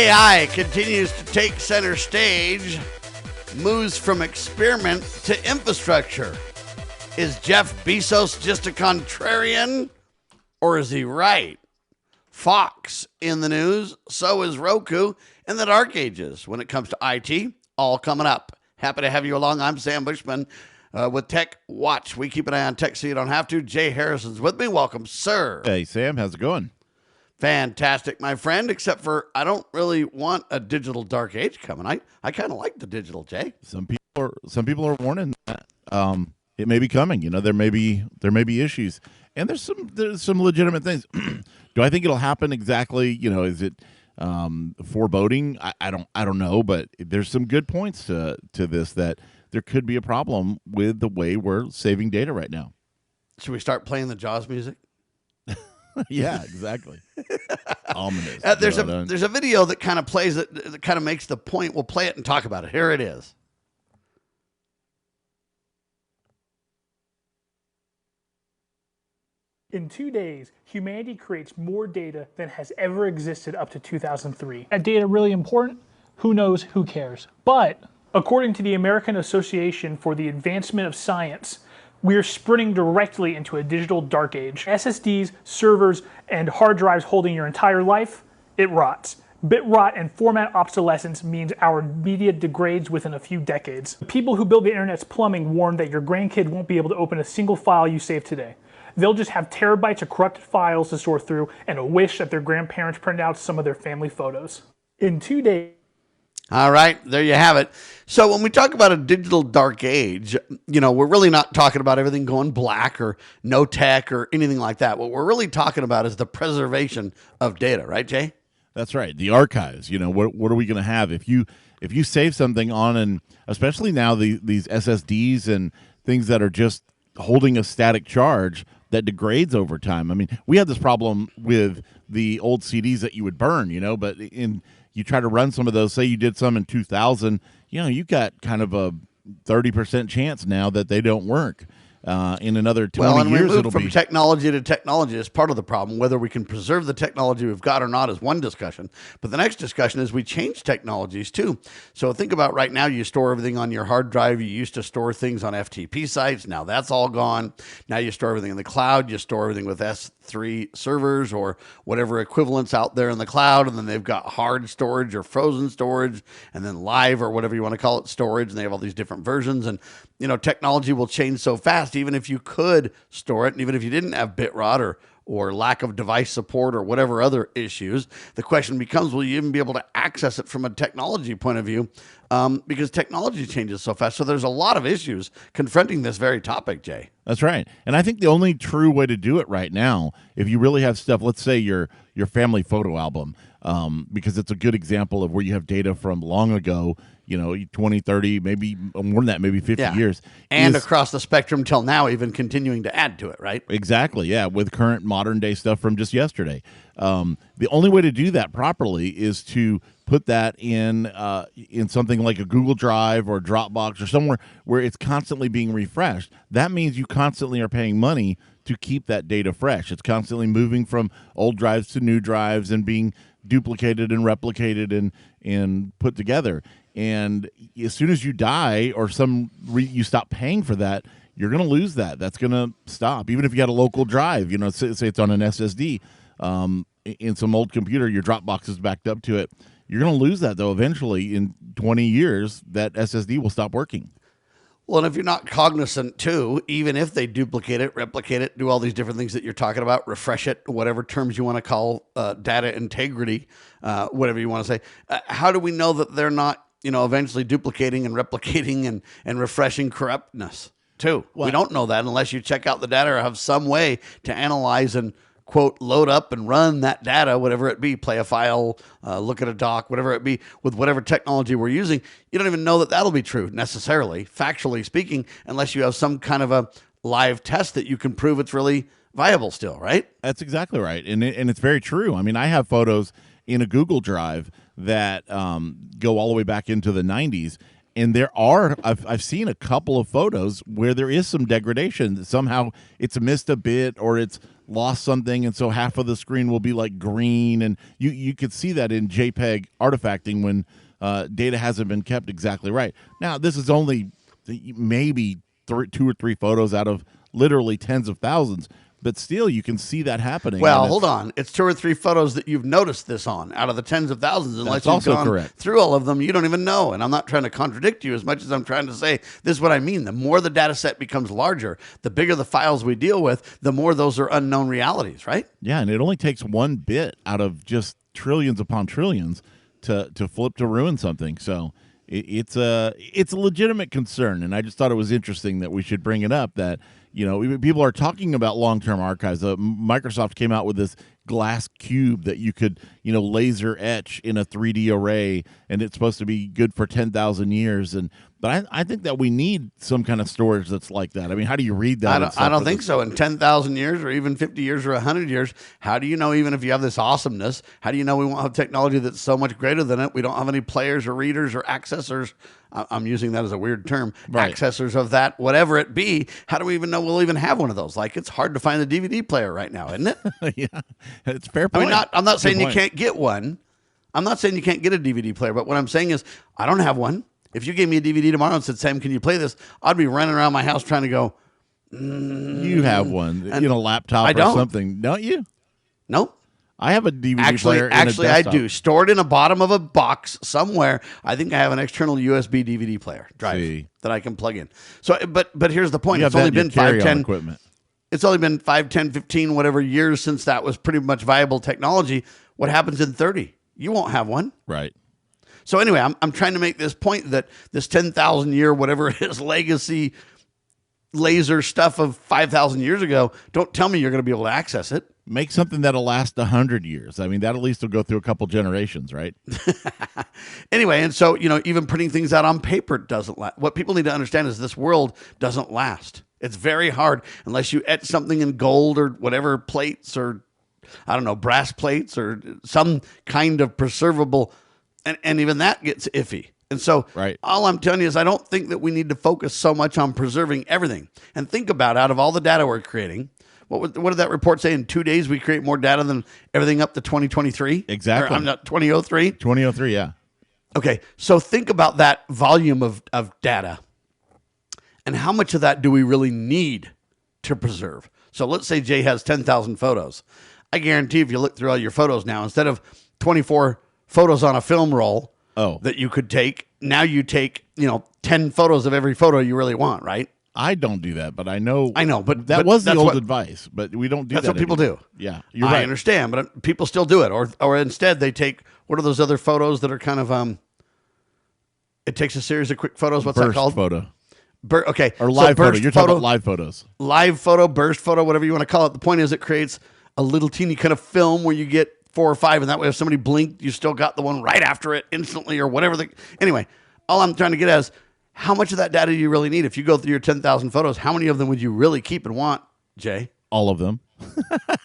AI continues to take center stage, moves from experiment to infrastructure. Is Jeff Bezos just a contrarian, or is he right? Fox in the news, so is Roku in the dark ages when it comes to IT, all coming up. Happy to have you along. I'm Sam Bushman with Tech Watch. We keep an eye on tech so you don't have to. Jay Harrison's with me. Welcome, sir. Hey, Sam. How's it going? Fantastic, my friend, except for I don't really want a digital dark age coming. I kind of like the digital, Jay. Some people are warning that it may be coming. You know, there may be issues, and there's some legitimate things. Do I think it'll happen exactly? You know, is it foreboding? I don't know, but there's some good points to this that there could be a problem with the way we're saving data right now. Should we start playing the Jaws music? Yeah, exactly. Ominous. There's a video that kind of plays it, that kind of makes the point. We'll play it and talk about it. Here it is. In 2 days, humanity creates more data than has ever existed up to 2003. That data really important? Who knows? Who cares? But according to the American Association for the Advancement of Science, we are sprinting directly into a digital dark age. SSDs, servers, and hard drives holding your entire life, it rots. Bit rot and format obsolescence means our media degrades within a few decades. The people who build the internet's plumbing warn that your grandkid won't be able to open a single file you save today. They'll just have terabytes of corrupted files to sort through and a wish that their grandparents printed out some of their family photos. In 2 days. All right, there you have it. So when we talk about a digital dark age, you know, we're really not talking about everything going black or no tech or anything like that. What we're really talking about is the preservation of data, right, Jay? That's right. The archives. You know, what are we going to have if you save something on, and especially now these SSDs and things that are just holding a static charge that degrades over time. I mean, we had this problem with the old CDs that you would burn, you know, but you try to run some of those, say you did some in 2000, you know, you got kind of a 30% chance now that they don't work. In another 20 years, it'll from be technology to technology is part of the problem. Whether we can preserve the technology we've got or not is one discussion. But the next discussion is we change technologies too. So think about right now, you store everything on your hard drive. You used to store things on FTP sites. Now that's all gone. Now you store everything in the cloud. You store everything with S3 servers or whatever equivalents out there in the cloud. And then they've got hard storage or frozen storage and then live or whatever you want to call it storage. And they have all these different versions. And, you know, technology will change so fast. Even if you could store it, and even if you didn't have bit rot or lack of device support or whatever other issues, the question becomes, will you even be able to access it from a technology point of view? Because technology changes so fast. So there's a lot of issues confronting this very topic, Jay. That's right. And I think the only true way to do it right now, if you really have stuff, let's say your family photo album, because it's a good example of where you have data from long ago, you know, 20, 30, maybe more than that, maybe 50 years. And across the spectrum till now, even continuing to add to it, right? Exactly, yeah, with current modern day stuff from just yesterday. The only way to do that properly is to put that in something like a Google Drive or Dropbox or somewhere where it's constantly being refreshed. That means you constantly are paying money to keep that data fresh. It's constantly moving from old drives to new drives and being duplicated and replicated and put together. And as soon as you die or you stop paying for that, you're going to lose that. That's going to stop. Even if you got a local drive, you know, say it's on an SSD in some old computer, your Dropbox is backed up to it. You're going to lose that, though. Eventually, in 20 years, that SSD will stop working. Well, and if you're not cognizant, too, even if they duplicate it, replicate it, do all these different things that you're talking about, refresh it, whatever terms you want to call data integrity, whatever you want to say, how do we know that they're not, you know, eventually duplicating and replicating and refreshing corruptness, too? Well, we don't know that unless you check out the data or have some way to analyze and, quote, load up and run that data, whatever it be, play a file, look at a doc, whatever it be, with whatever technology we're using. You don't even know that that'll be true necessarily, factually speaking, unless you have some kind of a live test that you can prove it's really viable still, right? That's exactly right. And it's very true. I mean, I have photos in a Google Drive that go all the way back into the 90s. And I've seen a couple of photos where there is some degradation. Somehow it's missed a bit or it's lost something, and so half of the screen will be like green, and you could see that in JPEG artifacting when data hasn't been kept exactly right. Now, this is only maybe 2 or 3 photos out of literally tens of thousands, but still you can see that happening. Well, hold on. It's 2 or 3 photos that you've noticed this on out of the tens of thousands. Unless you've gone through all of them, you don't even know. And I'm not trying to contradict you as much as I'm trying to say this is what I mean. The more the data set becomes larger, the bigger the files we deal with, the more those are unknown realities, right? Yeah, and it only takes one bit out of just trillions upon trillions to flip to ruin something. So it's a legitimate concern, and I just thought it was interesting that we should bring it up. That people are talking about long-term archives. Microsoft came out with this glass cube that you could laser etch in a 3D array, and it's supposed to be good for 10,000 years. But I think that we need some kind of storage that's like that. I mean, how do you read that? I don't think so. In 10,000 years or even 50 years or 100 years, how do you know, even if you have this awesomeness, how do you know we won't have technology that's so much greater than it? We don't have any players or readers or accessors. I'm using that as a weird term. Right. Accessors of that, whatever it be. How do we even know we'll even have one of those? Like, it's hard to find the DVD player right now, isn't it? Yeah, it's a fair point. I mean, I'm not saying you can't get one. I'm not saying you can't get a DVD player, but what I'm saying is I don't have one. If you gave me a DVD tomorrow and said, Sam, can you play this? I'd be running around my house trying to go. You have one, laptop or something, don't you? Nope. I have a DVD player. Actually, I do. Stored in the bottom of a box somewhere. I think I have an external USB DVD player drive that I can plug in. So, but here's the point. It's only been 5, 10 equipment. It's only been 5, 10, 15, whatever years since that was pretty much viable technology. What happens in 30? You won't have one. Right. So anyway, I'm trying to make this point that this 10,000 year, whatever it is, legacy laser stuff of 5,000 years ago, don't tell me you're going to be able to access it. Make something that'll last 100 years. I mean, that at least will go through a couple generations, right? Anyway, and so, even printing things out on paper doesn't last. What people need to understand is this world doesn't last. It's very hard unless you etch something in gold or whatever plates or, I don't know, brass plates or some kind of preservable. And even that gets iffy. And so all I'm telling you is I don't think that we need to focus so much on preserving everything. And think about out of all the data we're creating, what did that report say? In 2 days, we create more data than everything up to 2023? Exactly. Or, I'm not 2003? 2003, yeah. Okay, so think about that volume of data. And how much of that do we really need to preserve? So let's say Jay has 10,000 photos. I guarantee if you look through all your photos now, instead of 24 photos on a film roll that you could take, now you take 10 photos of every photo you really want, right? I don't do that, but I know, but that was the old advice, but we don't do that. That's what people do. Yeah, you're right. I understand, but people still do it, or instead they take, what are those other photos that are kind of it takes a series of quick photos. What's burst that called? Photo. Okay, or live photo. You're talking about live photos. Live photo, burst photo, whatever you want to call it. The point is, it creates a little teeny kind of film where you get 4 or 5, and that way if somebody blinked, you still got the one right after it instantly or whatever. Anyway, all I'm trying to get at is how much of that data do you really need? If you go through your 10,000 photos, how many of them would you really keep and want, Jay? All of them.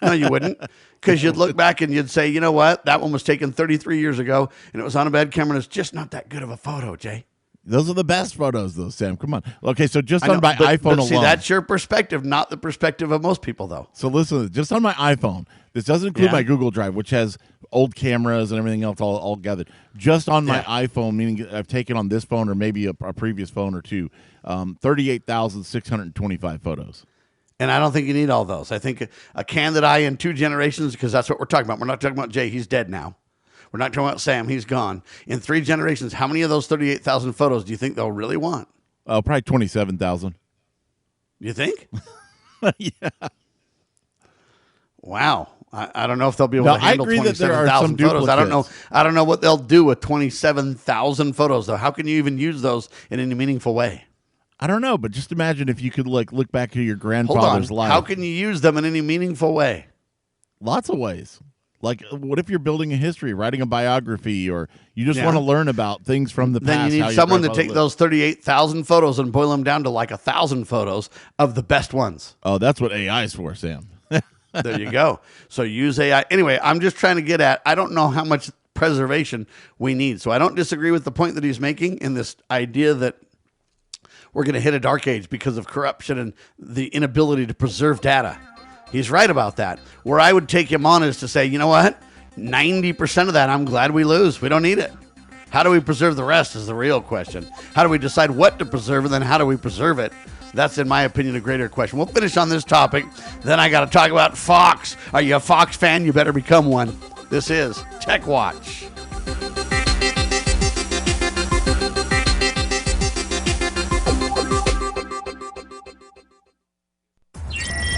No, you wouldn't, because you'd look back and you'd say, you know what? That one was taken 33 years ago, and it was on a bad camera, and it's just not that good of a photo, Jay. Those are the best photos, though, Sam. Come on. Okay, so just on my iPhone alone. See, that's your perspective, not the perspective of most people, though. So listen, just on my iPhone, this doesn't include my Google Drive, which has old cameras and everything else all gathered. Just on my iPhone, meaning I've taken on this phone or maybe a previous phone or two, 38,625 photos. And I don't think you need all those. I think a candid eye in 2 generations, because that's what we're talking about. We're not talking about Jay. He's dead now. We're not talking about Sam. He's gone. In 3 generations, how many of those 38,000 photos do you think they'll really want? Oh, probably 27,000. You think? Yeah. Wow. I don't know if they'll be able to handle 27,000 photos. Duplicates. I don't know what they'll do with 27,000 photos, though. How can you even use those in any meaningful way? I don't know, but just imagine if you could look back to your grandfather's life. How can you use them in any meaningful way? Lots of ways. Like, what if you're building a history, writing a biography, or you just want to learn about things from the past? Then you need someone to take those 38,000 photos and boil them down to like 1,000 photos of the best ones. Oh, that's what AI is for, Sam. There you go. So use AI. Anyway, I'm just trying to get at, I don't know how much preservation we need. So I don't disagree with the point that he's making in this idea that we're going to hit a dark age because of corruption and the inability to preserve data. He's right about that. Where I would take him on is to say, you know what? 90% of that, I'm glad we lose. We don't need it. How do we preserve the rest is the real question. How do we decide what to preserve, and then how do we preserve it? That's, in my opinion, a greater question. We'll finish on this topic. Then I got to talk about Fox. Are you a Fox fan? You better become one. This is Tech Watch.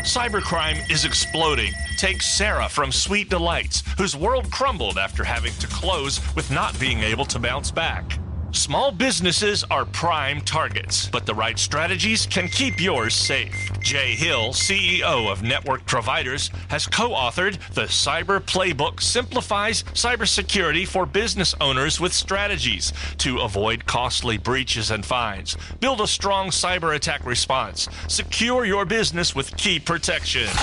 Cybercrime is exploding. Take Sarah from Sweet Delights, whose world crumbled after having to close with not being able to bounce back. Small businesses are prime targets, but the right strategies can keep yours safe. Jay Hill, CEO of Network Providers, has co-authored The Cyber Playbook Simplifies Cybersecurity for Business Owners with Strategies to avoid costly breaches and fines, build a strong cyber attack response, secure your business with key protections.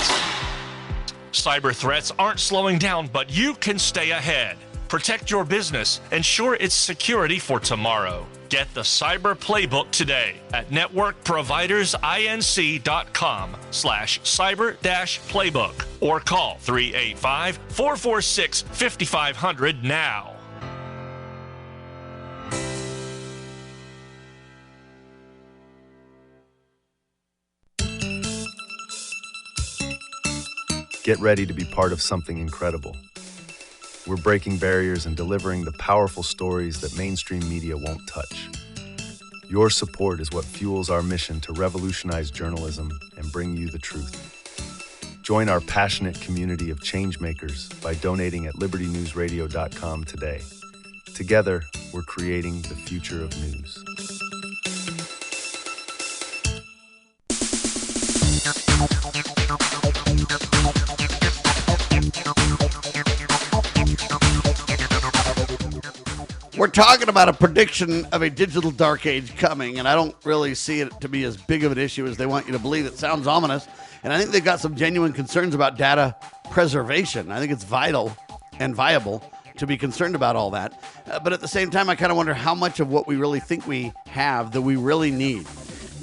Cyber threats aren't slowing down, but you can stay ahead. Protect your business. Ensure its security for tomorrow. Get the Cyber Playbook today at networkprovidersinc.com/cyber-playbook or call 385-446-5500 now. Get ready to be part of something incredible. We're breaking barriers and delivering the powerful stories that mainstream media won't touch. Your support is what fuels our mission to revolutionize journalism and bring you the truth. Join our passionate community of changemakers by donating at libertynewsradio.com today. Together, we're creating the future of news. We're talking about a prediction of a digital dark age coming, and I don't really see it to be as big of an issue as they want you to believe. It sounds ominous, and I think they've got some genuine concerns about data preservation. I think it's vital and viable to be concerned about all that. But at the same time, I kind of wonder how much of what we really think we have that we really need.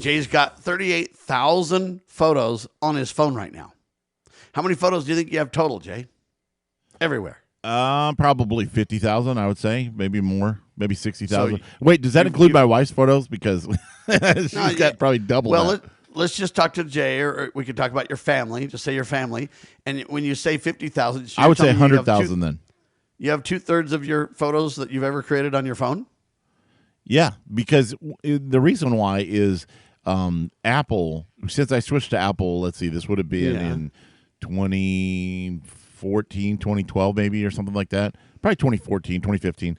Jay's got 38,000 photos on his phone right now. How many photos do you think you have total, Jay? Everywhere. Probably 50,000, I would say. Maybe more. Maybe 60,000. So Wait, does that include my wife's photos? Because she's got probably double that. Let's just talk to Jay, or we could talk about your family. Just say your family. And when you say 50,000, I would say 100,000 then. You have 2/3 of your photos that you've ever created on your phone? Yeah, because the reason why is Apple, since I switched to Apple, let's see, this would have been in 2014, 2012 maybe, or something like that. Probably 2014, 2015.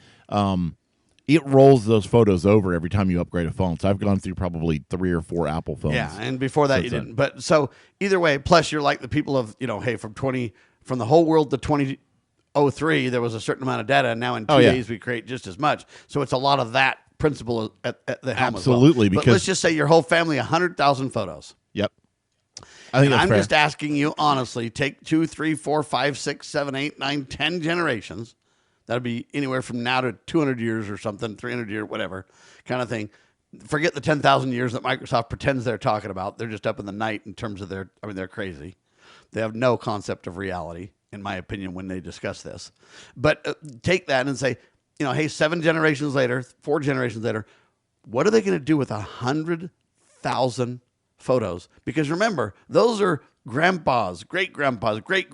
It rolls those photos over every time you upgrade a phone. So I've gone through probably 3 or 4 Apple phones. Yeah, and before that you didn't. But so either way, plus you're like the people of, hey, from the whole world to 2003, there was a certain amount of data, and now in 2 days we create just as much. So it's a lot of that principle at the helm Absolutely, as well. But because let's just say your whole family, 100,000 photos. Yep. I think that's I'm fair. just asking you honestly, take 2, 3, 4, 5, 6, 7, 8, 9, 10 generations. That'd be anywhere from now to 200 years or something, 300 years, whatever kind of thing. Forget the 10,000 years that Microsoft pretends they're talking about. They're just up in the night in terms of they're crazy. They have no concept of reality, in my opinion, when they discuss this. But take that and say, hey, 7 generations later, 4 generations later, what are they going to do with 100,000 photos? Because remember, those are grandpa's, great-grandpa's, great,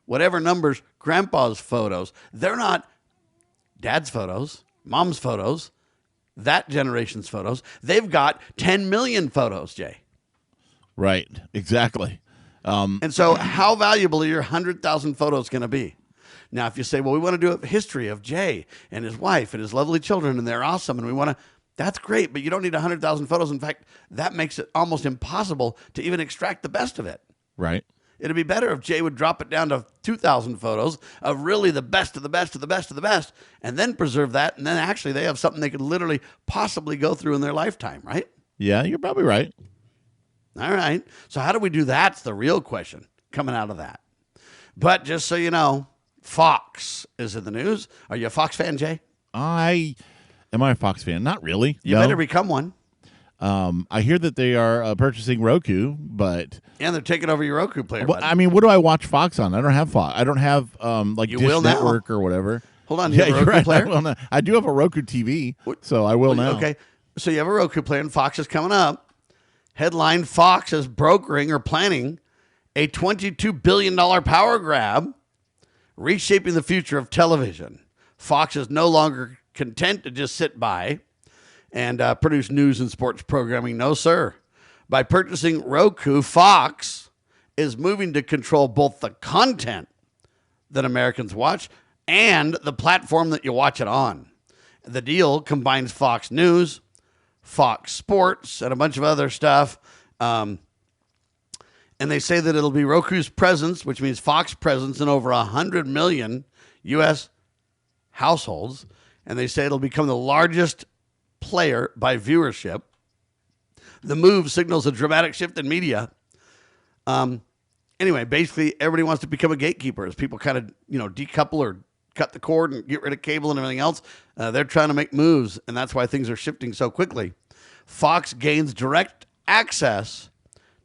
whatever numbers, grandpa's photos. They're not dad's photos, mom's photos, that generation's photos. They've got 10 million photos, Jay. Right, exactly. And so how valuable are your 100,000 photos going to be? Now, if you say, well, we want to do a history of Jay and his wife and his lovely children, and they're awesome, and we want to, that's great, but you don't need 100,000 photos. In fact, that makes it almost impossible to even extract the best of it. Right. It'd be better if Jay would drop it down to 2,000 photos of really the best of the best of the best of the best, and then preserve that, and then actually they have something they could literally possibly go through in their lifetime, right? Yeah, you're probably right. All right. So how do we do that? That's the real question coming out of that. But just so you know, Fox is in the news. Are you a Fox fan, Jay? Am I a Fox fan? Not really. You better become one. I hear that they are purchasing Roku, but And they're taking over your Roku player. well, buddy. I mean, what do I watch Fox on? I don't have Fox. I don't have like You Dish will now. Network or whatever. Hold on, you have a you're Roku right. player? I will now. I do have a Roku TV, so I will now. Okay, so you have a Roku player, and Fox is coming up. Headline: Fox is brokering or planning a $22 billion power grab, reshaping the future of television. Fox is no longer content to just sit by and produce news and sports programming. No, sir. By purchasing Roku, Fox is moving to control both the content that Americans watch and the platform that you watch it on. The deal combines Fox News, Fox Sports, and a bunch of other stuff. And they say that it'll be Roku's presence, which means Fox presence in over 100 million U.S. households. And they say it'll become the largest player by viewership. The move signals a dramatic shift in media. Anyway, basically, everybody wants to become a gatekeeper as people kind of, decouple or cut the cord and get rid of cable and everything else. They're trying to make moves, and that's why things are shifting so quickly. Fox gains direct access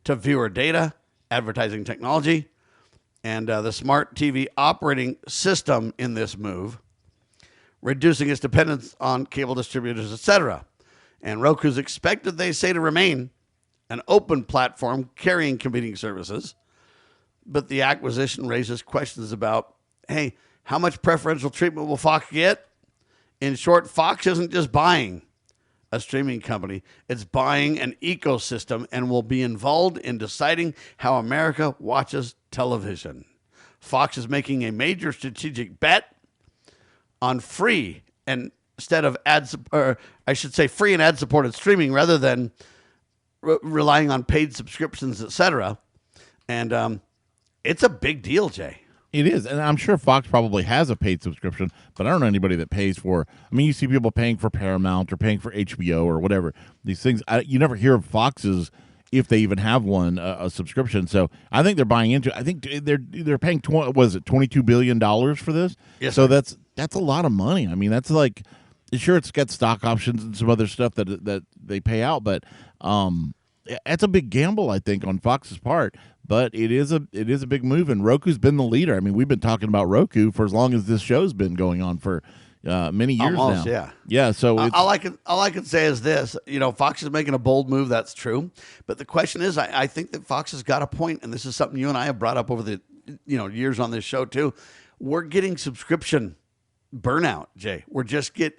to viewer data, advertising technology, and the smart TV operating system in this move, reducing its dependence on cable distributors, etc. And Roku's expected, they say, to remain an open platform carrying competing services. But the acquisition raises questions about, hey, how much preferential treatment will Fox get? In short, Fox isn't just buying a streaming company. It's buying an ecosystem and will be involved in deciding how America watches television. Fox is making a major strategic bet on free and instead of free and ad-supported streaming rather than relying on paid subscriptions, etc. And it's a big deal, Jay. It is, and I'm sure Fox probably has a paid subscription, but I don't know anybody that pays for. I mean, you see people paying for Paramount or paying for HBO or whatever. These things, you never hear of Fox's, if they even have one, a subscription. So I think they're buying into. I think they're paying $22 billion for this. Yes, so sir. that's a lot of money. I mean, that's like, sure, it's got stock options and some other stuff that they pay out, but that's a big gamble, I think, on Fox's part. But it is a big move, and Roku's been the leader. I mean, we've been talking about Roku for as long as this show's been going on for many years Almost, now. yeah. Yeah, so all I can say is this: Fox is making a bold move. That's true, but the question is, I think that Fox has got a point, and this is something you and I have brought up over the years on this show too. We're getting subscription burnout, Jay.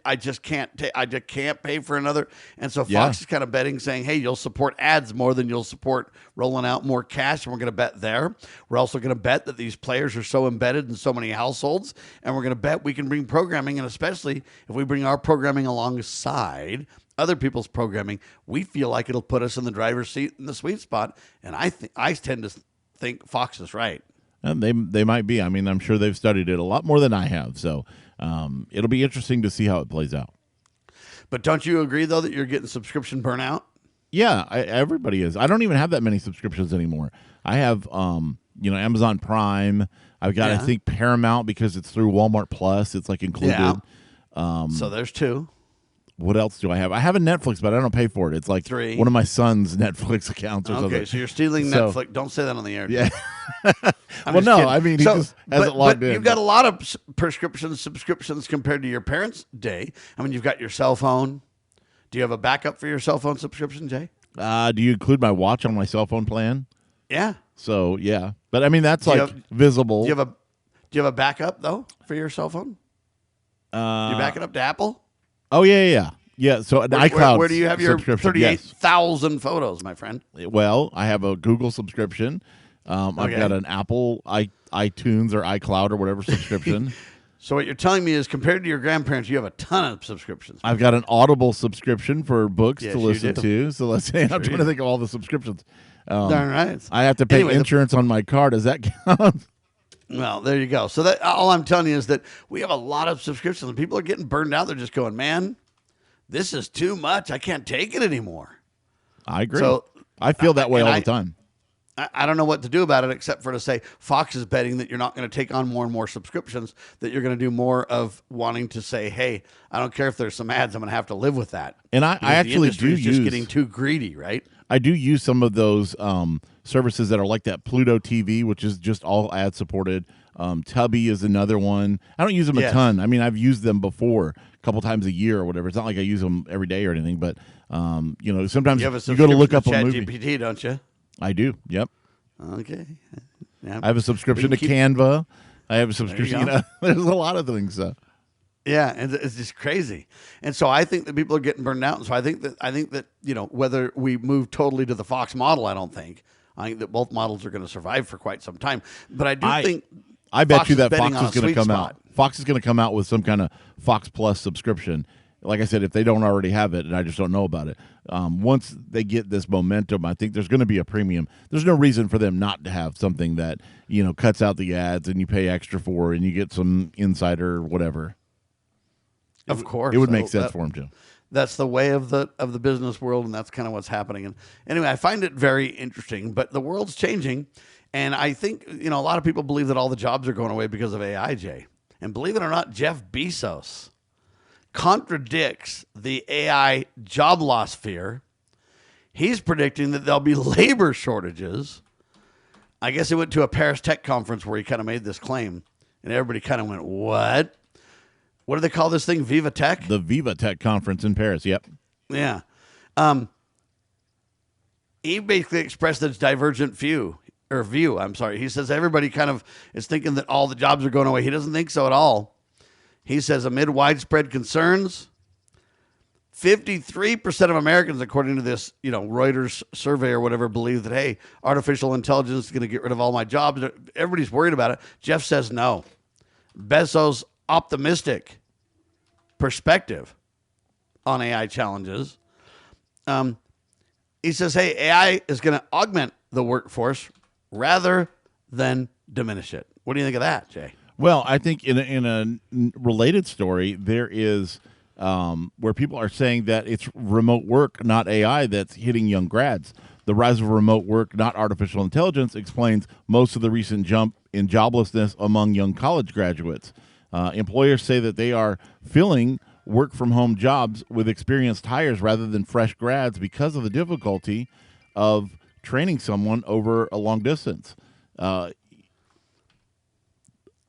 I just can't pay for another. And so Fox is kind of betting, saying, hey, you'll support ads more than you'll support rolling out more cash. And we're going to bet there. We're also going to bet that these players are so embedded in so many households. And we're going to bet we can bring programming. And especially if we bring our programming alongside other people's programming, we feel like it'll put us in the driver's seat in the sweet spot. And I tend to think Fox is right. And they might be. I mean, I'm sure they've studied it a lot more than I have. So it'll be interesting to see how it plays out. But don't you agree, though, that you're getting subscription burnout? Yeah, everybody is. I don't even have that many subscriptions anymore. I have, Amazon Prime. I've got, I think, Paramount because it's through Walmart Plus. It's like included. Yeah. So there's two. What else do I have? I have a Netflix, but I don't pay for it. It's like 3. one of my son's Netflix accounts or something. Okay, so you're stealing Netflix. Don't say that on the air. Yeah. Well, no, I mean, he just hasn't logged in. You've got a lot of subscriptions compared to your parents' day. I mean, you've got your cell phone. Do you have a backup for your cell phone subscription, Jay? Do you include my watch on my cell phone plan? Yeah. So, yeah. But, I mean, that's visible. Do you have a backup, though, for your cell phone? You back it up to Apple? Oh, yeah. Yeah, so an iCloud where do you have your subscription, 38,000 photos, my friend? Well, I have a Google subscription. I've got an Apple iTunes or iCloud or whatever subscription. So what you're telling me is, compared to your grandparents, you have a ton of subscriptions. I've got an Audible subscription for books Yes, to you listen do. to. So let's say I'm trying to think of all the subscriptions. Darn right. I have to pay Anyway, insurance on my car. Does that count? Well, there you go. So that all I'm telling you is that we have a lot of subscriptions, and people are getting burned out. They're just going, man, this is too much. I can't take it anymore. I agree. So I feel that way all the time. I don't know what to do about it except for to say Fox is betting that you're not going to take on more and more subscriptions, that you're going to do more of wanting to say, hey, I don't care if there's some ads, I'm going to have to live with that. And I actually do use, just getting too greedy, right? I do use some of those services that are like that. Pluto TV, which is just all ad supported. Tubby is another one. I don't use them a ton. I mean, I've used them before a couple times a year or whatever. It's not like I use them every day or anything, but sometimes you go to look up a movie. ChatGPT, don't you? I do. Yep. Okay. Yeah. I have a subscription to Canva. I have a subscription. There's a lot of things. Yeah, and it's just crazy. And so I think that people are getting burned out. And so I think that whether we move totally to the Fox model, I think that both models are going to survive for quite some time. But I think I bet you that Fox is going to come out. Fox is going to come out with some kind of Fox Plus subscription. Like I said, if they don't already have it, and I just don't know about it, once they get this momentum, I think there's going to be a premium. There's no reason for them not to have something that cuts out the ads and you pay extra for, and you get some insider whatever. Of course, it would make sense for them too. That's the way of the business world, and that's kind of what's happening. And anyway, I find it very interesting. But the world's changing, and I think a lot of people believe that all the jobs are going away because of AI, Jay. And believe it or not, Jeff Bezos contradicts the AI job loss fear. He's predicting that there'll be labor shortages. I guess he went to a Paris tech conference where he kind of made this claim, and everybody kind of went, what? What do they call this thing? Viva Tech? The Viva Tech conference in Paris, yep. Yeah. He basically expressed this divergent view. He says everybody kind of is thinking that all the jobs are going away. He doesn't think so at all. He says amid widespread concerns, 53% of Americans, according to this, Reuters survey or whatever, believe that, hey, artificial intelligence is going to get rid of all my jobs. Everybody's worried about it. Jeff says no. Bezos' optimistic perspective on AI challenges. He says, hey, AI is going to augment the workforce rather than diminish it. What do you think of that, Jay? Well, I think in a related story, there is where people are saying that it's remote work, not AI, that's hitting young grads. The rise of remote work, not artificial intelligence, explains most of the recent jump in joblessness among young college graduates. Employers say that they are filling work-from-home jobs with experienced hires rather than fresh grads because of the difficulty of training someone over a long distance.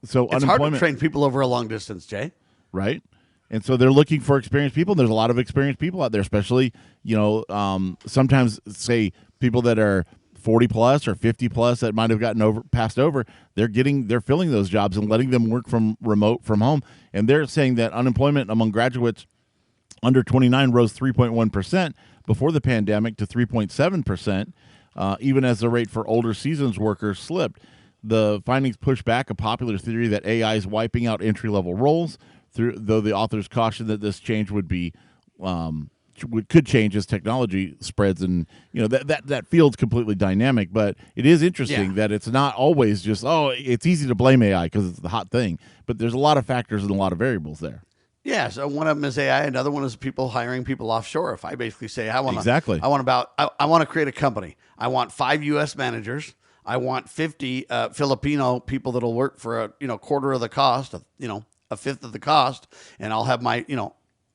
So it's hard to train people over a long distance, Jay. Right. And so they're looking for experienced people. There's a lot of experienced people out there, especially, sometimes say people that are 40 plus or 50 plus that might have gotten passed over. They're filling those jobs and letting them work from home. And they're saying that unemployment among graduates under 29 rose 3.1% before the pandemic to 3.7%, even as the rate for older seasons workers slipped. The findings push back a popular theory that AI is wiping out entry-level roles, though the authors caution that this change could change as technology spreads, and that field's completely dynamic. But it is interesting that it's not always just it's easy to blame AI because it's the hot thing, but there's a lot of factors and a lot of variables there. Yeah, so one of them is AI. Another one is people hiring people offshore. If I basically say I want to create a company, I want 5 U.S. managers. I want 50 Filipino people that'll work for a quarter of the cost, a fifth of the cost, and I'll have my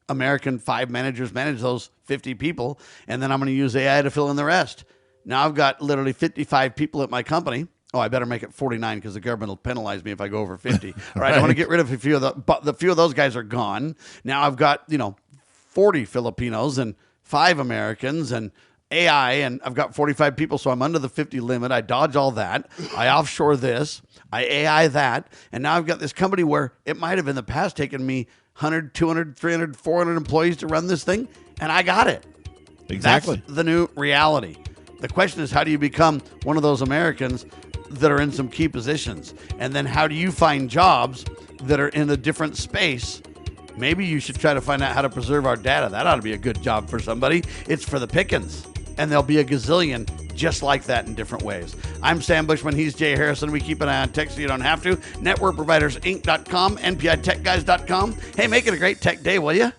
American 5 managers manage those 50 people, and then I'm going to use AI to fill in the rest. Now I've got literally 55 people at my company. Oh, I better make it 49 because the government will penalize me if I go over 50. All right, I want to get rid of a few of the few of those guys are gone. Now I've got 40 Filipinos and 5 Americans and AI, and I've got 45 people, so I'm under the 50 limit. I dodge all that. I offshore this. I AI that. And now I've got this company where it might have in the past taken me 100, 200, 300, 400 employees to run this thing, and I got it. Exactly. That's the new reality. The question is, how do you become one of those Americans that are in some key positions? And then how do you find jobs that are in a different space? Maybe you should try to find out how to preserve our data. That ought to be a good job for somebody. It's for the pickings. And there'll be a gazillion just like that in different ways. I'm Sam Bushman. He's Jay Harrison. We keep an eye on tech so you don't have to. NetworkProvidersInc.com, NPITechGuys.com. Hey, make it a great tech day, will you?